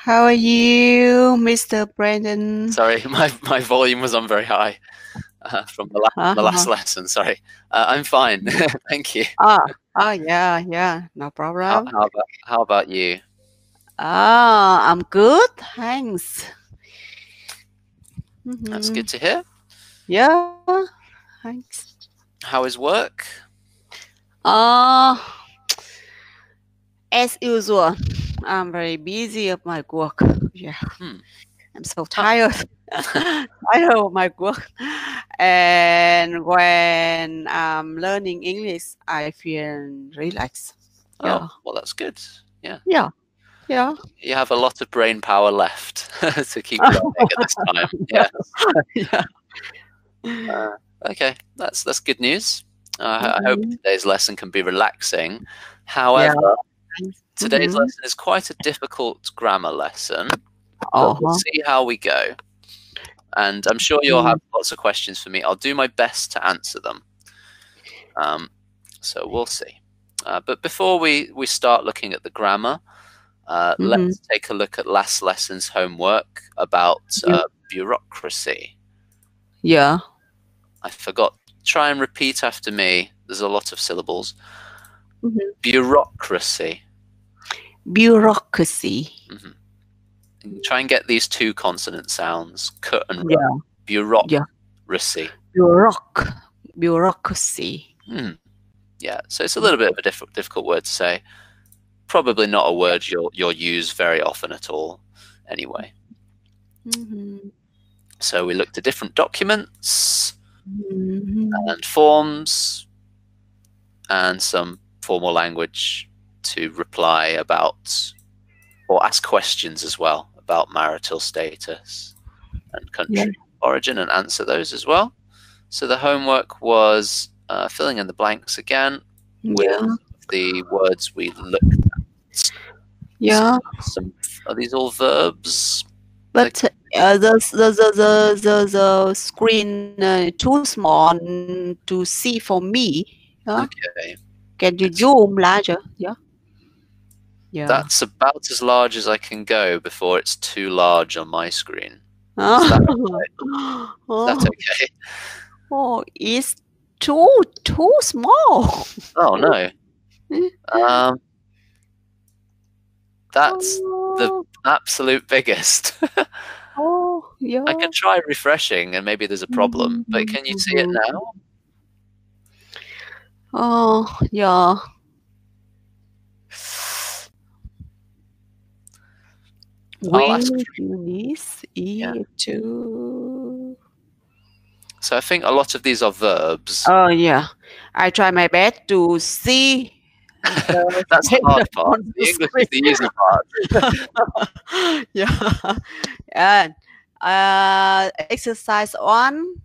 How are you, Mr. Brandon? Sorry, my volume was on very high from the last lesson. Sorry, I'm fine, thank you. Yeah, no problem. How about you? I'm good, thanks. That's good to hear. Yeah, thanks. How is work? As usual, I'm very busy at my work. Yeah, I'm so tired. Tired of my work. And when I'm learning English, I feel relaxed. Yeah. Oh, well, that's good. Yeah. Yeah. You have a lot of brain power left to keep learning at this time. Yeah. Yeah. Okay, that's good news. I hope today's lesson can be relaxing. However, today's lesson is quite a difficult grammar lesson, but we'll see how we go. And I'm sure you'll have lots of questions for me. I'll do my best to answer them. So we'll see. But before we start looking at the grammar, let's take a look at last lesson's homework about bureaucracy. Yeah. I forgot. Try and repeat after me. There's a lot of syllables. Bureaucracy. Bureaucracy. Try and get these two consonant sounds, k and r. Bureaucracy. Bureaucracy. Yeah, so it's a little bit of a difficult word to say. Probably not a word you'll use very often at all anyway. So we looked at different documents and forms and some formal language to reply about or ask questions as well about marital status and country of origin and answer those as well. So the homework was filling in the blanks again with the words we looked at. Yeah. Are these all verbs? But the screen too small to see for me. Okay. Can you zoom larger? Yeah. That's about as large as I can go before it's too large on my screen. Is that okay? Oh, it's too small. Oh no. That's the absolute biggest. Oh, yeah. I can try refreshing and maybe there's a problem, but can you see it now? Oh, yeah. I'll ask So I think a lot of these are verbs. Oh, yeah. I try my best to see. That's the hard part. The English is the easy part. Yeah. And exercise 1,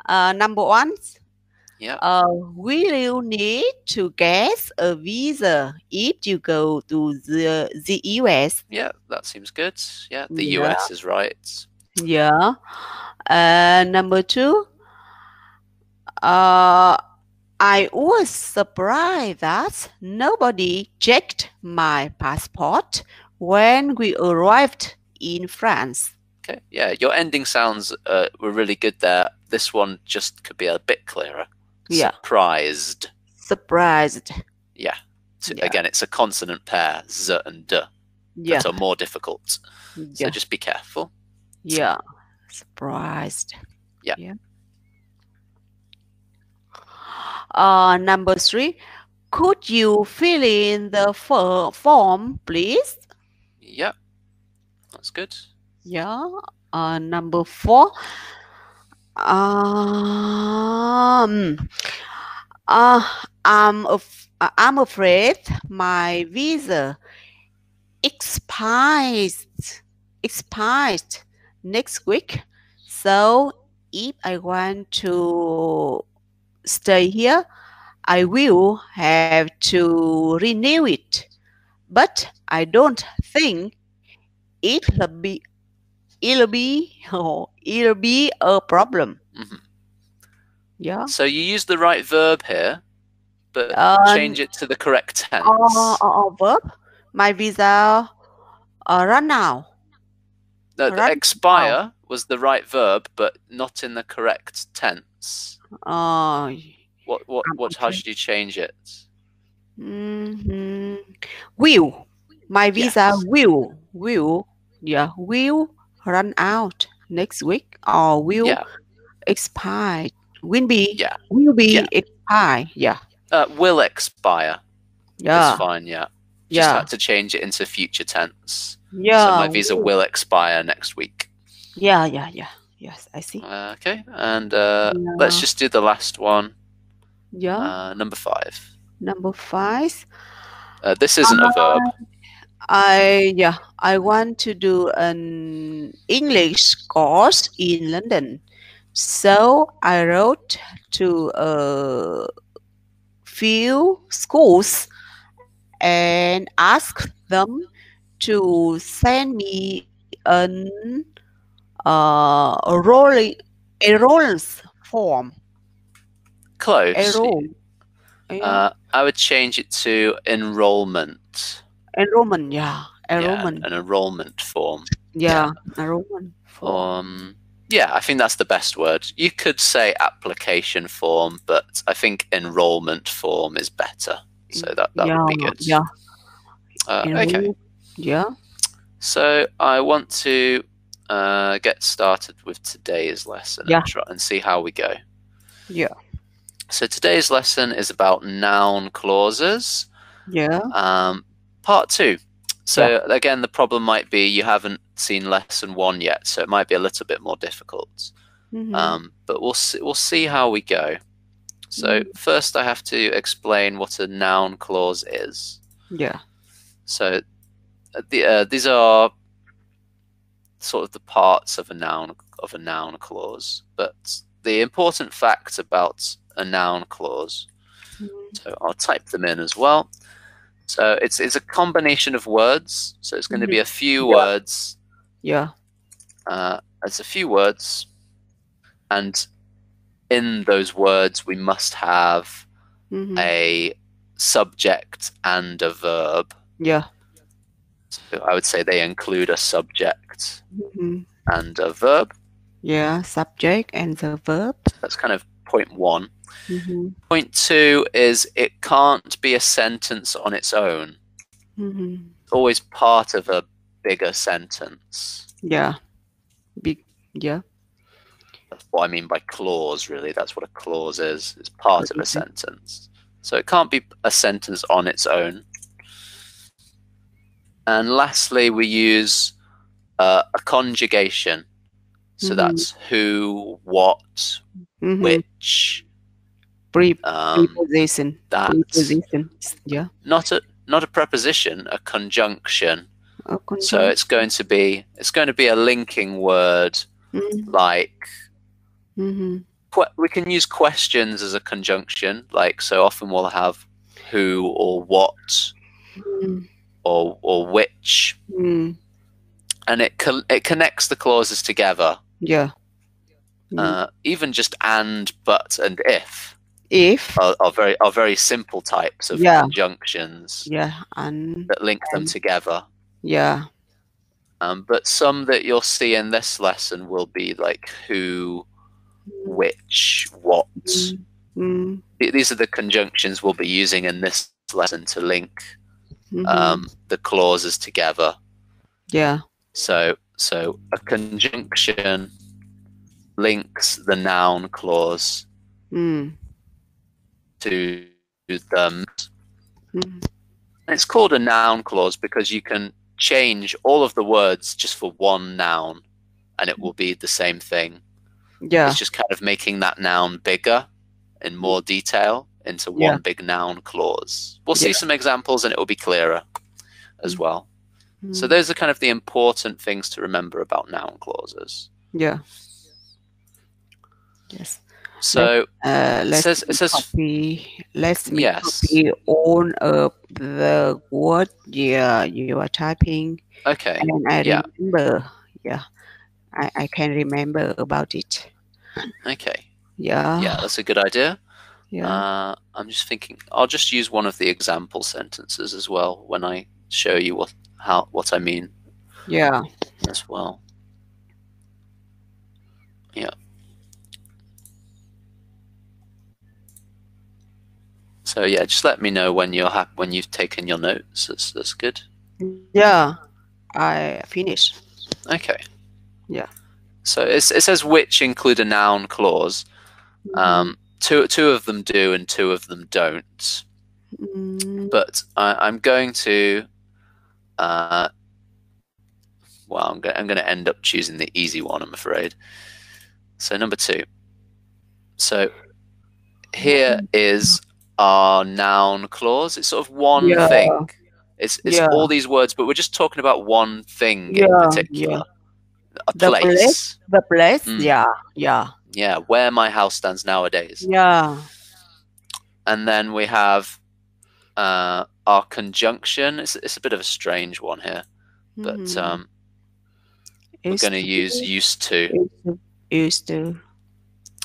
number 1. Yeah. Will you need to get a visa if you go to the US? Yeah, that seems good. Yeah, the US is right. Yeah. Number 2. I was surprised that nobody checked my passport when we arrived in France. Okay, yeah, your ending sounds were really good there. This one just could be a bit clearer. Yeah. Surprised. Yeah. Again, it's a consonant pair, z and d, that are more difficult. So just be careful. Yeah. Surprised. Yeah. Number 3. Could you fill in the form, please? Yeah. That's good. Yeah. Number 4. I'm afraid my visa expires next week. So if I want to stay here, I will have to renew it. But I don't think it'll be a problem. Yeah. So you use the right verb here, but change it to the correct tense. Verb. My visa Run out. The Run expire was the right verb, but not in the correct tense. How should you change it? Will. My visa will run out next week, or will expire. Will be expire. Will expire. Yeah. It's fine. Just had to change it into future tense. Yeah. So my visa will expire next week. Yes, I see. Okay, and let's just do the last one. Number 5. Number 5. This isn't a verb. I want to do an English course in London. So I wrote to a few schools and asked them to send me an enrollment form. Close. I would change it to enrollment. Enrollment, An enrollment form. Enrollment form. I think that's the best word. You could say application form, but I think enrollment form is better. So that would be good. Okay. So I want to get started with today's lesson and see how we go. So today's lesson is about noun clauses. Part 2. So again, the problem might be you haven't seen lesson 1 yet, so it might be a little bit more difficult. But we'll see how we go. So first, I have to explain what a noun clause is. So these are sort of the parts of a noun clause, but the important facts about a noun clause. So I'll type them in as well. So it's a combination of words. So it's going to be a few words. It's a few words, and in those words we must have a subject and a verb. So I would say they include a subject and a verb. Subject and the verb. That's kind of point 1. Point 2 is it can't be a sentence on its own. It's always part of a bigger sentence. That's what I mean by clause, really. That's what a clause is. It's part of a sentence. So it can't be a sentence on its own. And lastly, we use a conjugation. So that's who, what, which. Preposition. That. Preposition. Not a preposition, a conjunction. So it's going to be a linking word, like we can use questions as a conjunction. Like, so often we'll have who or what or which, and it connects the clauses together. Even just and, but, and if are very simple types of conjunctions that link them together. But some that you'll see in this lesson will be like who, which, what. These are the conjunctions we'll be using in this lesson to link the clauses together. So a conjunction links the noun clause to them. It's called a noun clause because you can change all of the words just for one noun and it will be the same thing. It's just kind of making that noun bigger in more detail into one big noun clause. We'll see some examples and it will be clearer as well. So those are kind of the important things to remember about noun clauses. So let's copy all of the word you are typing. Okay. And I remember. I can remember about it. Okay. That's a good idea. I'm just thinking I'll just use one of the example sentences as well when I show you what I mean. Yeah. as well. Yeah. So yeah, just let me know when you're happy, when you've taken your notes. That's good. Yeah. I finished. Okay. Yeah. So it says which include a noun clause. Two of them do and two of them don't. But I'm going to. Well, I'm going to end up choosing the easy one, I'm afraid. So number 2. So here is our noun clause. It's sort of one thing. It's all these words, but we're just talking about one thing in particular. A place. The place. Yeah. Where my house stands nowadays. Yeah. And then we have our conjunction. It's a bit of a strange one here, but we're going to use used to. Used to.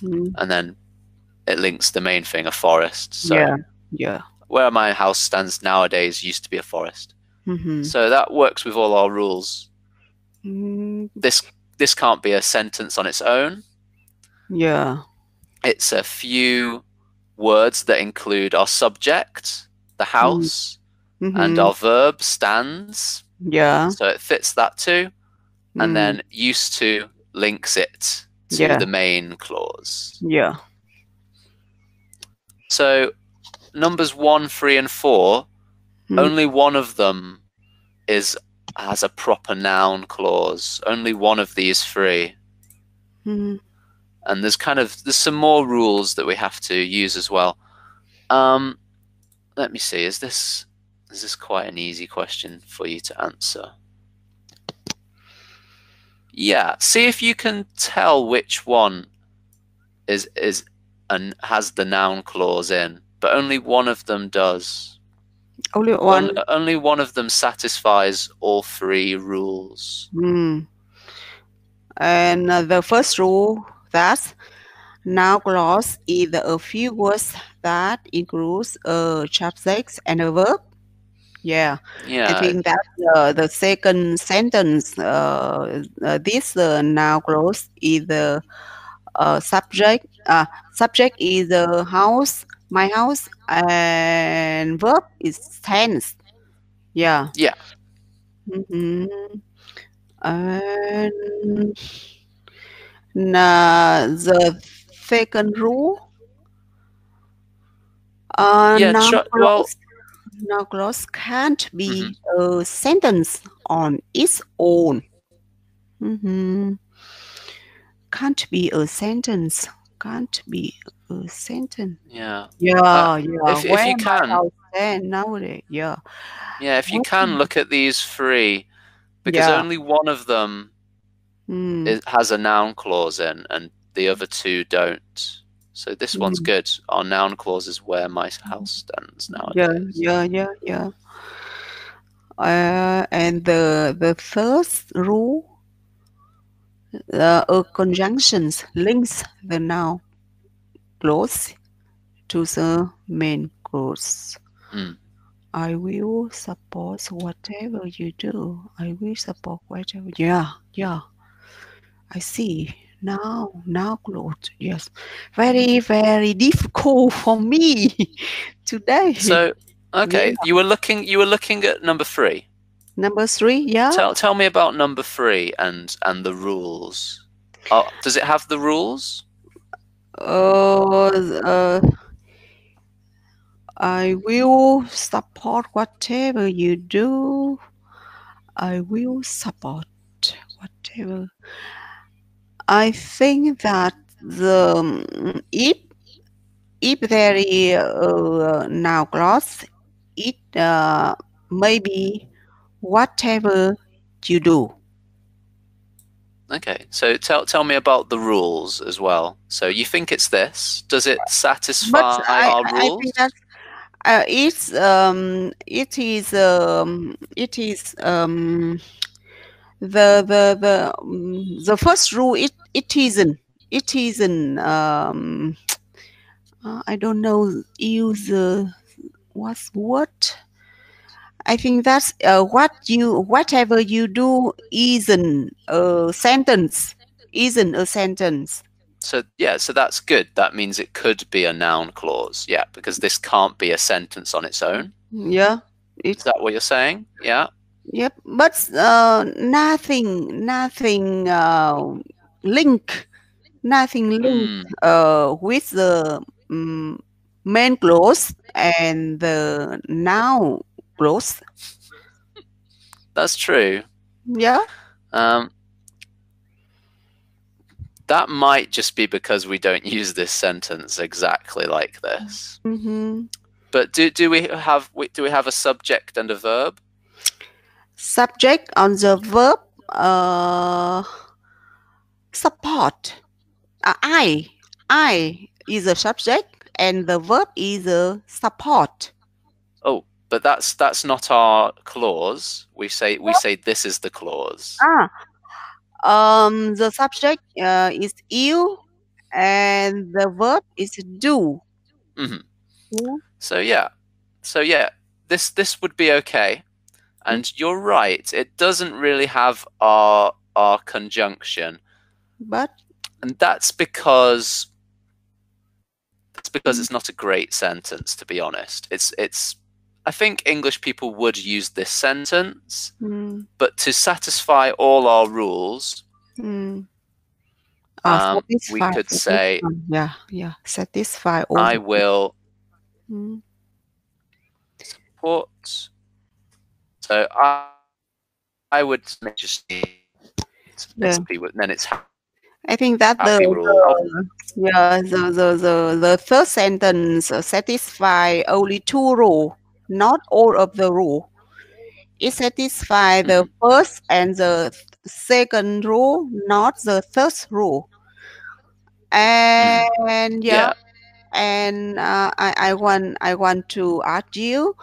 And then it links the main thing, a forest. So where my house stands nowadays used to be a forest. So that works with all our rules. This can't be a sentence on its own. Yeah. It's a few words that include our subject, the house, and our verb, stands. Yeah. So it fits that too. And then used to links it to the main clause. Yeah. So numbers 1, 3, and 4, only one of them has a proper noun clause. Only one of these 3. And there's some more rules that we have to use as well. Let me see. Is this quite an easy question for you to answer? Yeah. See if you can tell which one is and has the noun clause in, but only one of them does. Only one. Only one of them satisfies all 3 rules. And the first rule, that noun clause is a few words that includes a subject and a verb. Yeah. I think that the second sentence, this noun clause is the subject. Subject is the house, my house, and verb is stands. Yeah. Yeah. And the second rule, noun clause can't be a sentence on its own. Can't be a sentence. Can't be a sentence. Yeah. If you can. Nowadays, if you can, look at these 3, because only one of them has a noun clause in, and the other 2 don't. So this one's good. Our noun clause is where my house stands nowadays. Yeah. And the first rule, conjunctions links the noun clause to the main clause. I will support whatever you do. I will support whatever. Yeah. I see. Now clause. Yes. Very, very difficult for me today. So, okay, you were looking at number 3. Number 3, yeah. Tell me about number 3 and the rules. Does it have the rules? I will support whatever you do. I will support whatever. I think that if there is a noun clause, it may be whatever you do. Okay, so tell me about the rules as well. So you think it's this? Does it satisfy our rules? I think that it is the first rule. It isn't. I don't know. Use what's what? I think that's whatever you do isn't a sentence. Isn't a sentence. So yeah, so that's good. That means it could be a noun clause. Yeah, because this can't be a sentence on its own. Yeah. Is that what you're saying? Yeah. Yep. But nothing link. Nothing linked with the main clause and the noun clause. That's true. Yeah. That might just be because we don't use this sentence exactly like this. But do we have a subject and a verb? Subject on the verb support. I is a subject and the verb is a support. Oh, but that's not our clause. We say this is the clause. The subject is you and the verb is do. Yeah. So yeah, this would be okay. And you're right, it doesn't really have our conjunction. And that's because it's not a great sentence, to be honest. It's I think English people would use this sentence, but to satisfy all our rules, we could say, satisfy all. I will support. So I would just then it's. I think that the third sentence satisfy only two rules, not all of the rule. It satisfies the first and the second rule, not the third rule. And and I want to ask you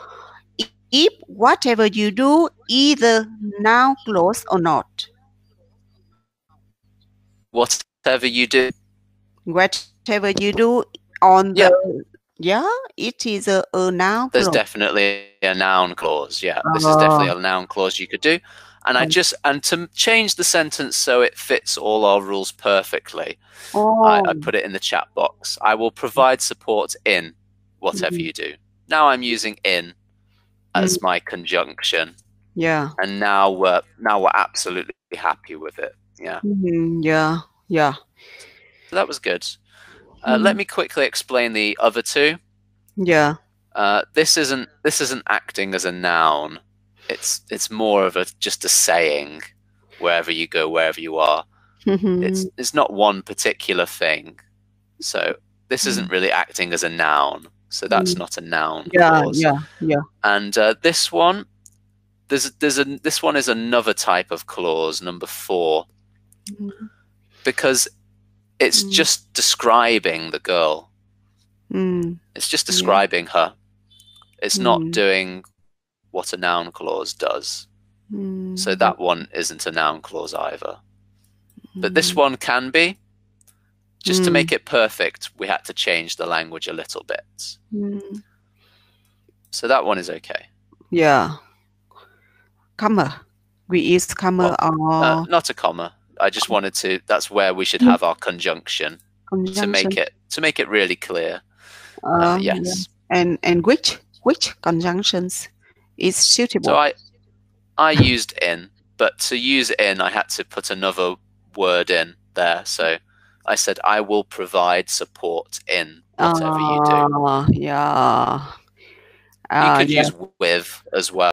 if whatever you do either noun clause or not. Whatever you do. Whatever you do on the it is a noun clause. There's definitely a noun clause. Yeah, this is definitely a noun clause you could do. And and to change the sentence so it fits all our rules perfectly, I put it in the chat box. I will provide support in whatever you do. Now I'm using in as my conjunction. Yeah. And now we're absolutely happy with it. Yeah. Yeah. So that was good. Let me quickly explain the other two. Yeah. This isn't acting as a noun. It's more of just a saying. Wherever you go, wherever you are. It's not one particular thing. So this isn't really acting as a noun. So that's not a noun clause. Yeah. And this one, this one is another type of clause, number 4, because it's just describing the girl. It's just describing her. It's not doing what a noun clause does. So that one isn't a noun clause either. But this one can be. Just to make it perfect, we had to change the language a little bit. So that one is okay. Yeah. Comma. We use comma or not a comma. I just wanted to. That's where we should have our conjunction. To make it really clear. Yes. Yeah. And which conjunctions is suitable? So I used in, but to use in, I had to put another word in there. So I said, I will provide support in whatever you do. Yeah. You could use with as well.